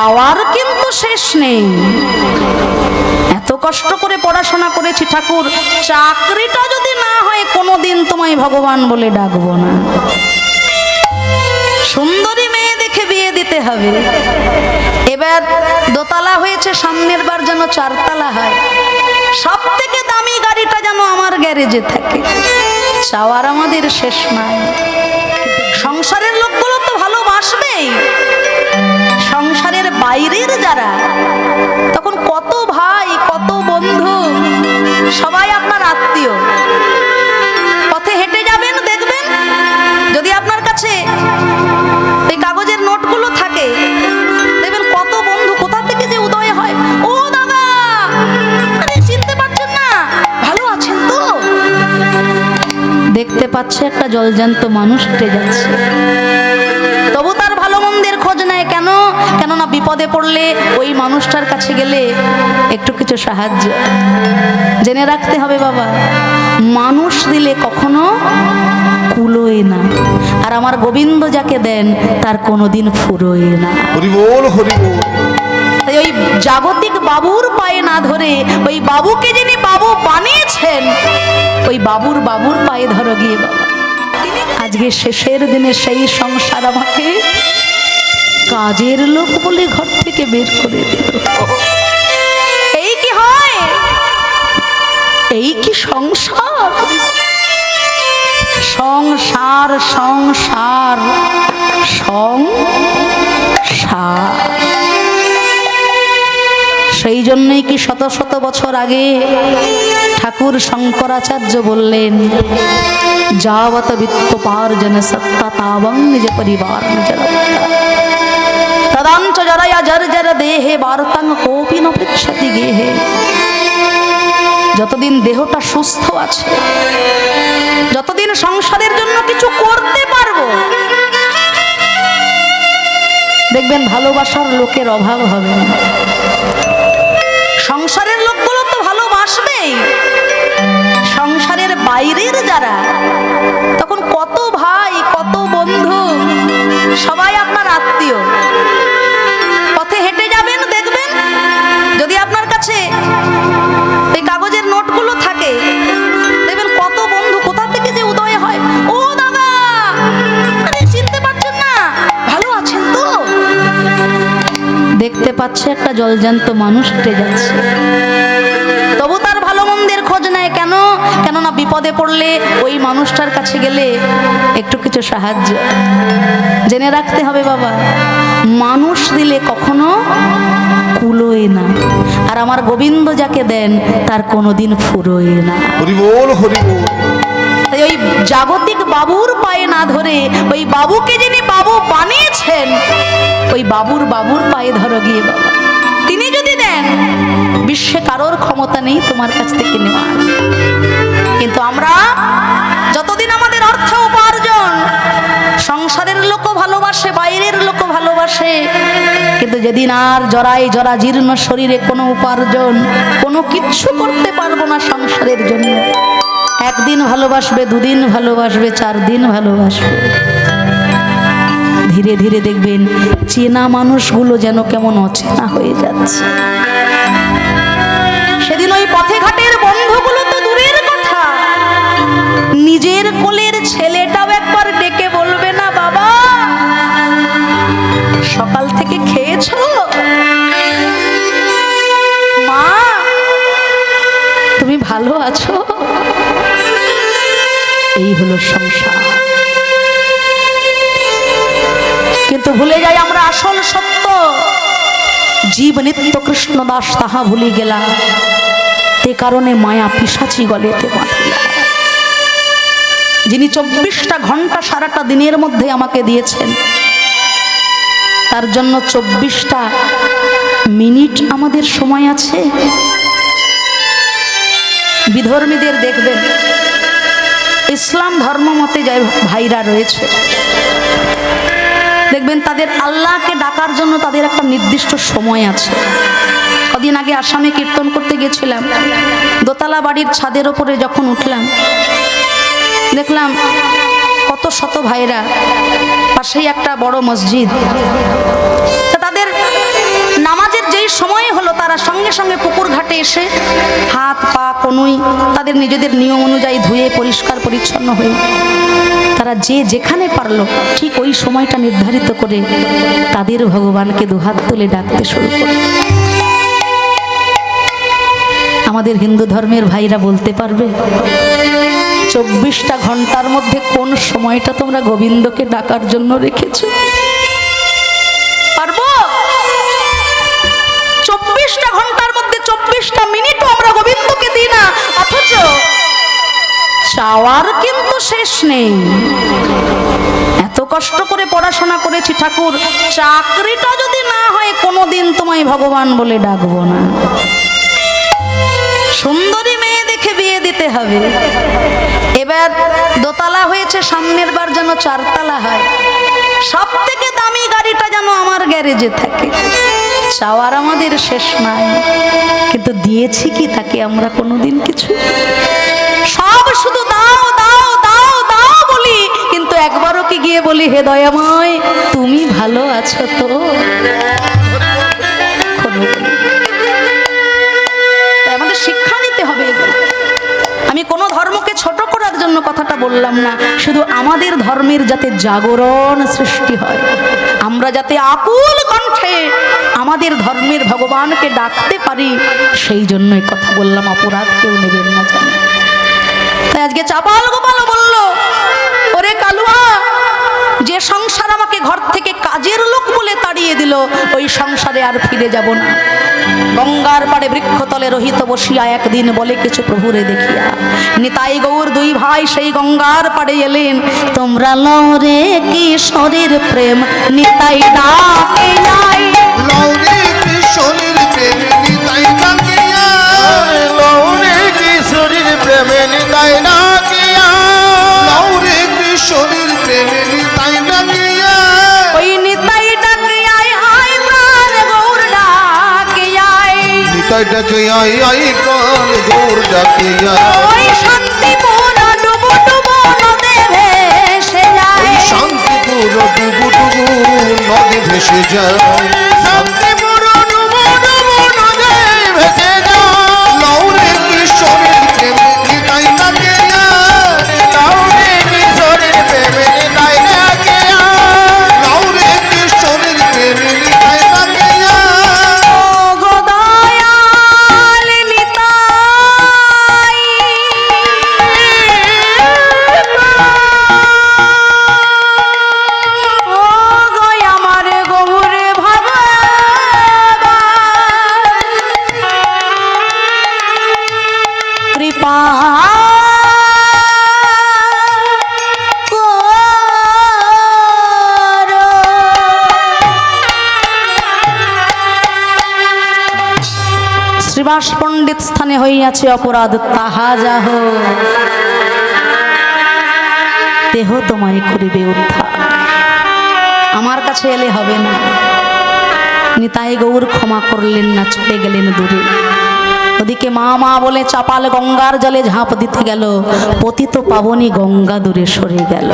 চাওয়ার কিন্তু শেষ নেই। এত কষ্ট করে পড়াশোনা করেছি ঠাকুর, চাকরিটা যদি না হয় কোনোদিন তোমায় ভগবান বলে ডাকবো না। সুন্দরী মেয়ে দেখে বিয়ে দিতে হবে। এবার দোতলা হয়েছে, সামনের বার যেন চারতলা হয়। সব থেকে দামি গাড়িটা যেন আমার গ্যারেজে থাকে। চাওয়ার আমাদের শেষ নাই। সংসারের লোকগুলো তো ভালোবাসবেই, সংসারের বাইরের যারা, তখন কত ভাই কত বন্ধু সবাই আপনার আত্মীয়। পথে হেঁটে যাবেন, দেখবেন যদি আপনার কাছে এই কাগজের নোটগুলো থাকে, দেখবেন কত বন্ধু কোথা থেকে যে উদয় হয়। ও দাদা, আরে চিনতে পারছেন না, ভালো আছেন তো? দেখতে পাচ্ছে একটা জলজান্ত মানুষ হেঁটে যাচ্ছে, তবু তার ভালো মন্দের খোঁজ নেয়। কেন? কেননা বিপদে পড়লে ওই মানুষটার কাছে গেলে একটু কিছু সাহায্য। জেনে রাখতে হবে বাবা, মানুষ দিলে কখনো কুলোয় না, আর আমার গোবিন্দ যাকে দেন তার কোনোদিন ফুরোয় না। হরি বল, হরি বল। তাই ওই জাগতিক বাবুর পায়ে না ধরে ওই বাবুকে যিনি বাবু বানিয়েছেন, ওই বাবুর পায়ে ধরো গিয়ে বাবা। আজকে শেষের দিনে সেই সংসার আমাকে কাজের লোক বলে ঘর থেকে বের করে দিল। এই কি হয়? এই কি সংসার? সংসার সংসার সংসার। সেই জন্যই কি শত শত বছর আগে ঠাকুর শঙ্করাচার্য বললেন, যাবত বিত্তোপার্জন সত্তা তাবং নিজ পরিবার নিজ তদাঞ্চ জরায়া জর্জর দেহে বার্তাং কোপি ন পৃচ্ছতি গেহে। যতদিন দেহটা সুস্থ আছে, যতদিন সংসারের জন্য কিছু করতে পারবো, দেখবেন ভালোবাসার লোকের অভাব হবে না। সংসারের লোকগুলো তো ভালোবাসবেই, সংসারের বাইরের যারা, তখন কত ভাই কত বন্ধু সবাই আপনার আত্মীয়। পথে হেঁটে যাবেন, দেখবেন যদি আপনার কাছে এই কাগজের নোটগুলো থাকে, দেখবেন কত বন্ধু কোথা থেকে যে উদয় হয়। ও দাদা, আরে চিনতে পারছেন না, ভালো আছেন তো? দেখতে পাচ্ছে একটা জলজান্ত মানুষ হেঁটে যাচ্ছে, তবু তার ভালো মন্দের খোঁজ নেয়। কেন? কেননা বিপদে পড়লে ওই মানুষটার কাছে গেলে একটু কিছু সাহায্য। জেনে রাখতে হবে বাবা, মানুষ দিলে কখনো কুলোয় না, আর আমার গোবিন্দ যাকে দেন তার কোনোদিন ফুরোয় না। হরি বল, হরি বল। তাই ওই জাগতিক বাবুর পায়ে না ধরে ওই বাবুকে যিনি বাবু বানিয়েছেন, ওই বাবুর পায়ে ধরো গিয়ে বাবা। তিনি যদি দেন, বিশ্বে কারোর ক্ষমতা নেই তোমার কাছ থেকে নেওয়ার। কিন্তু আমরা যতদিন আমাদের অর্থ উপার্জন, সংসারের লোকও ভালোবাসে, বাইরের লোকও ভালোবাসে, কিন্তু যেদিন আর জরায় জরা জীর্ণ শরীরে কোনো উপার্জন, কোনো কিচ্ছু করতে পারবো না সংসারের জন্য, একদিন ভালোবাসবে, দুদিন ভালোবাসবে, 4 দিন ভালোবাসবে, ধীরে ধীরে দেখবেন চেনা মানুষগুলো যেন কেমন অচেনা হয়ে যাচ্ছে। সেদিন ওই পথে ঘাটের বন্ধুগুলো তো দূরের কথা, নিজের কোলের ছেলেটাও একবার ডেকে বলবে না, বাবা সকাল থেকে খেয়েছো? মা তুমি ভালো আছো? এই হলো সংসার। কিন্তু ভুলে যাই আমরা আসল সত্য, জীব নিত্য কৃষ্ণ দাস তাহা ভুলি গেলা, তে কারণে মায়া পিশাচি গলেতে বাঁধিলা। যিনি 24টা ঘন্টা সারাটা দিনের মধ্যে আমাকে দিয়েছেন, তার জন্য 24টা মিনিট আমাদের সময় আছে। বিধর্মীদের দেখবেন, ইসলাম ধর্ম মতে যে ভাইরা রয়েছে, দেখবেন তাদের আল্লাহকে ডাকার জন্য তাদের একটা নির্দিষ্ট সময় আছে। কদিন আগে আসামে কীর্তন করতে গেছিলাম, দোতলা বাড়ির ছাদের ওপরে যখন উঠলাম, দেখলাম কত শত ভাইরা, পাশেই একটা বড় মসজিদ, তাদের সময় হলো তারা সঙ্গে সঙ্গে পুকুর ঘাটে এসে হাত পা কনুই তাদের নিজেদের নিয়ম অনুযায়ী ধুয়ে পরিষ্কার পরিচ্ছন্ন হয়ে তারা যে যেখানে পারলো ঠিক ওই সময়টা নির্ধারিত করে তাদের ভগবানকে দুহাত তুলে ডাকতে শুরু করে। আমাদের হিন্দু ধর্মের ভাইরা বলতে পারবে 24টা ঘন্টার মধ্যে কোন সময়টা তোমরা গোবিন্দকে ডাকার জন্য রেখেছো? পারবো? 24টা ঘন্টার মধ্যে 24টা মিনিটও আমরা গোবিন্দকে দিই না, অথচ চাওয়ার কিন্তু শেষ নেই। এত কষ্ট করে পড়াশোনা করেছি ঠাকুর, চাকরিটা যদি না হয় কোনোদিন তোমায় ভগবান বলে ডাকবো না। সুন্দরী মেয়ে দেখে বিয়ে দিতে হবে। এবার দোতলা হয়েছে, সামনের বার যেন 4তলা হয়। সব থেকে দামি গাড়িটা যেন আমার গ্যারেজে থাকে। চাওয়ার আমাদের শেষ নাই, কিন্তু দিয়েছি কি তাকে আমরা কোনোদিন কিছু? সব শুধু দাও দাও দাও দাও বলি, কিন্তু একবারও কি গিয়ে বলি হে দয়াময় তুমি ভালো আছো তো? আমাদের শিক্ষা নিতে হবে। আমি কোনো ধর্মকে ছোট করার জন্য কথাটা বললাম না, শুধু আমাদের ধর্মের যাতে জাগরণ সৃষ্টি হয়, আমরা যাতে আকুল কণ্ঠে আমাদের ধর্মের ভগবানকে ডাকতে পারি, সেই জন্যই কথা বললাম। অপরাধ কেউ নেবেন না জানে। তাই আজকে চাপাল গোপাল বলল, ওরে কালুয়া, যে সংসার আমাকে ঘর থেকে কাজের লোক বলে তাড়িয়ে দিল, ওই সংসারে আর ফিরে যাব না। গঙ্গার পাড়ে বৃক্ষতলে রহিত বসিয়া একদিন বলে কিছু প্রভুরে দেখিয়া, নিতাই গৌর দুই ভাই সেই গঙ্গার পাড়ে এলেন। তোমরা লরে কিশোরীর প্রেম নিতাই ডাকে যায়, লৌরে কিশোরীর প্রেম নিতাই ডাকে যায়, লৌরে কিশোরীর প্রেম নিতাই ডাকে যায়, লৌরে কিশোরীর প্রেম নিতাই ডাকে যায়, ওই নিতাই ডাকে আয় আয় প্রাণ গৌর ডাকে আয়, নিতাই ডাকে আয় আয় প্রাণ গৌর ডাকে যায়, ওই শান্তিপুর ডুবু ডুবু নদে ভেসে যায়, শান্তিপুর ডুবু ডুবু নদে ভেসে যায়, শান্তিপুর ডুবু ডুবু নদে ভেসে যায়, লৌরে কিশোরীর প্রেম নিতাই ডাকে যায়, লৌরে কিশোরীর প্রেম নিতাই ডাকে যায়, লৌরে কিশোরীর প্রেম নিতাই ডাকে যায়, ও গো দয়াল নিতাই, ও গো আমার গৌর ভগবান, কৃপা করো। শ্রীবাস পণ্ডিত স্থানে হইয়াছে অপরাধ, তাহা যাহ দেহ তোমায় করিবে উদ্ধার। আমার কাছে এলে হবে না। নিতাই গৌর ক্ষমা করলেন না, চলে গেলেন দূরে। ওদিকে মা মা বলে চাপাল গঙ্গার জলে ঝাঁপ দিতে গেল, পতিত পাবনী গঙ্গা দূরে সরে গেল।